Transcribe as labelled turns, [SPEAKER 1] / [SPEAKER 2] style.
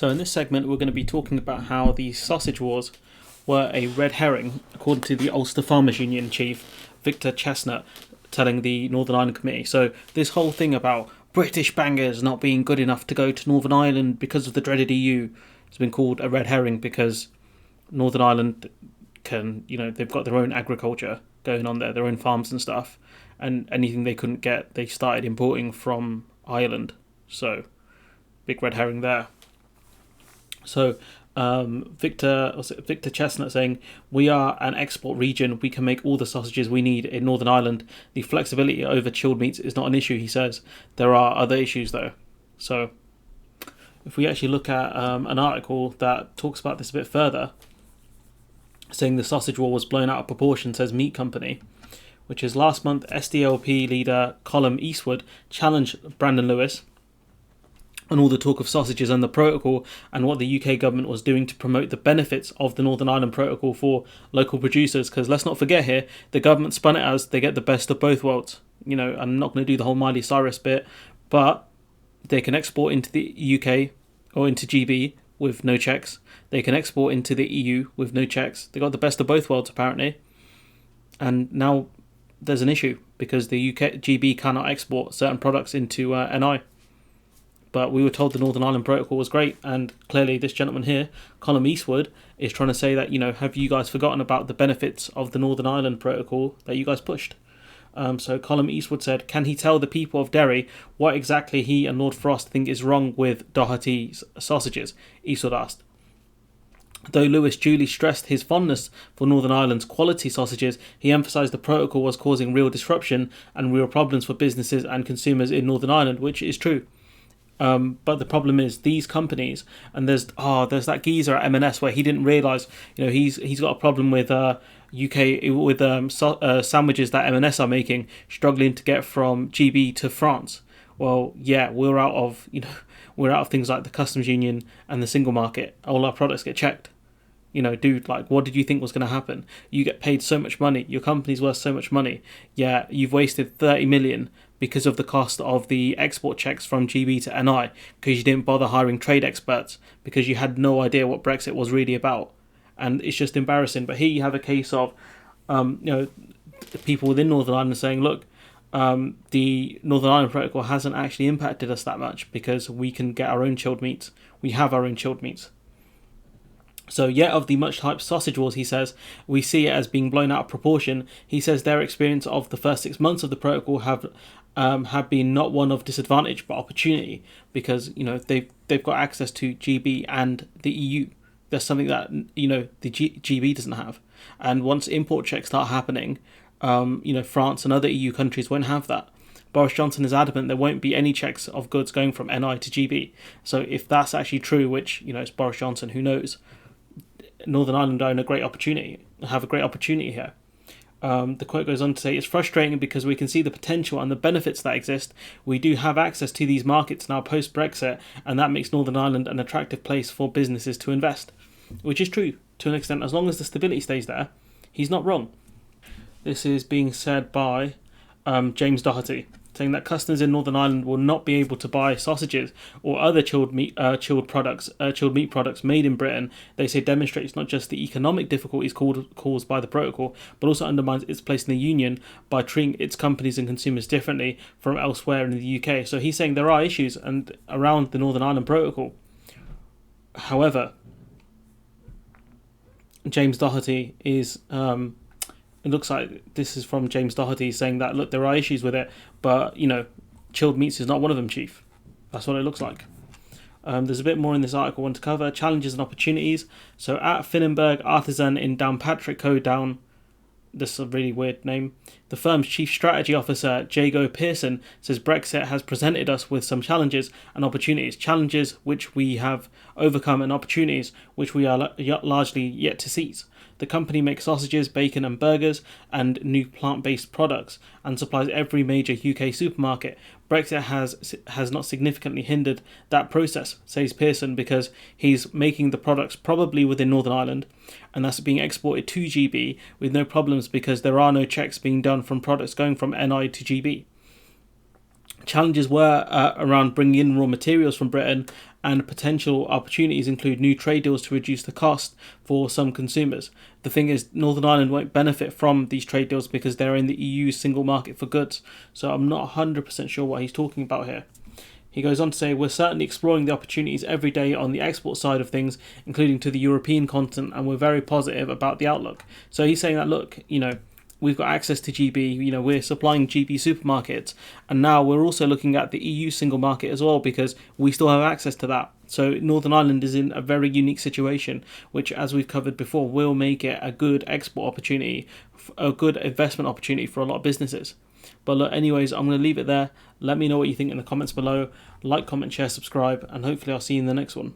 [SPEAKER 1] So in this segment, we're going to be talking about how the sausage wars were a red herring, according to the Ulster Farmers Union chief, Victor Chestnut, telling the Northern Ireland Committee. So this whole thing about British bangers not being good enough to go to Northern Ireland because of the dreaded EU has been called a red herring because Northern Ireland can, they've got their own agriculture going on there, their own farms and stuff, and anything they couldn't get, they started importing from Ireland. So, big red herring there. So, Victor Chestnut saying, "We are an export region. We can make all the sausages we need in Northern Ireland. The flexibility over chilled meats is not an issue," he says. There are other issues though. So, if we actually look at an article that talks about this a bit further, saying the sausage war was blown out of proportion, says Meat Company, which is last month SDLP leader Colm Eastwood challenged Brandon Lewis on all the talk of sausages and the protocol and what the UK government was doing to promote the benefits of the Northern Ireland Protocol for local producers. Because let's not forget here, the government spun it as they get the best of both worlds. I'm not going to do the whole Miley Cyrus bit, but they can export into the UK or into GB with no checks. They can export into the EU with no checks. They got the best of both worlds apparently. And now there's an issue because the UK GB cannot export certain products into NI. But we were told the Northern Ireland Protocol was great, and clearly this gentleman here, Colm Eastwood, is trying to say that, have you guys forgotten about the benefits of the Northern Ireland Protocol that you guys pushed? So Colm Eastwood said, can he tell the people of Derry what exactly he and Lord Frost think is wrong with Doherty's sausages? Eastwood asked. Though Lewis duly stressed his fondness for Northern Ireland's quality sausages, he emphasised the protocol was causing real disruption and real problems for businesses and consumers in Northern Ireland, which is true. But the problem is these companies, and there's that geezer at M&S where he didn't realise, he's got a problem with UK with sandwiches that M&S are making, struggling to get from GB to France. Well, yeah, we're out of things like the customs union and the single market. All our products get checked. Dude, what did you think was going to happen? You get paid so much money. Your company's worth so much money. Yeah, you've wasted 30 million because of the cost of the export checks from GB to NI, because you didn't bother hiring trade experts, because you had no idea what Brexit was really about. And it's just embarrassing. But here you have a case of, the people within Northern Ireland saying, look, the Northern Ireland Protocol hasn't actually impacted us that much because we can get our own chilled meats. We have our own chilled meats. So yet of the much hyped sausage wars, he says, we see it as being blown out of proportion. He says their experience of the first 6 months of the protocol have been not one of disadvantage but opportunity, because they've got access to GB and the EU. There's something that the GB doesn't have, and once import checks start happening, France and other EU countries won't have that. Boris Johnson is adamant there won't be any checks of goods going from NI to GB. So if that's actually true, which it's Boris Johnson, who knows, Northern Ireland are in a great opportunity, have a great opportunity here. The quote goes on to say, it's frustrating because we can see the potential and the benefits that exist. We do have access to these markets now post-Brexit, and that makes Northern Ireland an attractive place for businesses to invest. Which is true, to an extent. As long as the stability stays there, he's not wrong. This is being said by James Doherty, saying that customers in Northern Ireland will not be able to buy sausages or other chilled meat products made in Britain. They say demonstrates not just the economic difficulties caused by the protocol, but also undermines its place in the union by treating its companies and consumers differently from elsewhere in the UK. So he's saying there are issues around the Northern Ireland Protocol. However, James Doherty is... it looks like this is from James Doherty saying that, look, there are issues with it, but, chilled meats is not one of them, Chief. That's what it looks like. There's a bit more in this article I want to cover. Challenges and opportunities. So at Finnenberg Artisan in Downpatrick Co. Down, this is a really weird name, the firm's chief strategy officer, Jago Pearson, says Brexit has presented us with some challenges and opportunities. Challenges which we have overcome and opportunities which we are largely yet to seize. The company makes sausages, bacon and burgers and new plant-based products and supplies every major UK supermarket. Brexit has not significantly hindered that process, says Pearson, because he's making the products probably within Northern Ireland, and that's being exported to GB with no problems because there are no checks being done from products going from NI to GB. Challenges were around bringing in raw materials from Britain and potential opportunities include new trade deals to reduce the cost for some consumers. The thing is, Northern Ireland won't benefit from these trade deals because they're in the EU's single market for goods, so I'm not 100% sure what he's talking about here. He goes on to say, we're certainly exploring the opportunities every day on the export side of things, including to the European continent, and we're very positive about the outlook. So he's saying that, look, we've got access to GB, we're supplying GB supermarkets, and now we're also looking at the EU single market as well because we still have access to that. So Northern Ireland is in a very unique situation, which, as we've covered before, will make it a good export opportunity, a good investment opportunity for a lot of businesses. But look, anyways, I'm going to leave it there. Let me know what you think in the comments below. Like, comment, share, subscribe, and hopefully I'll see you in the next one.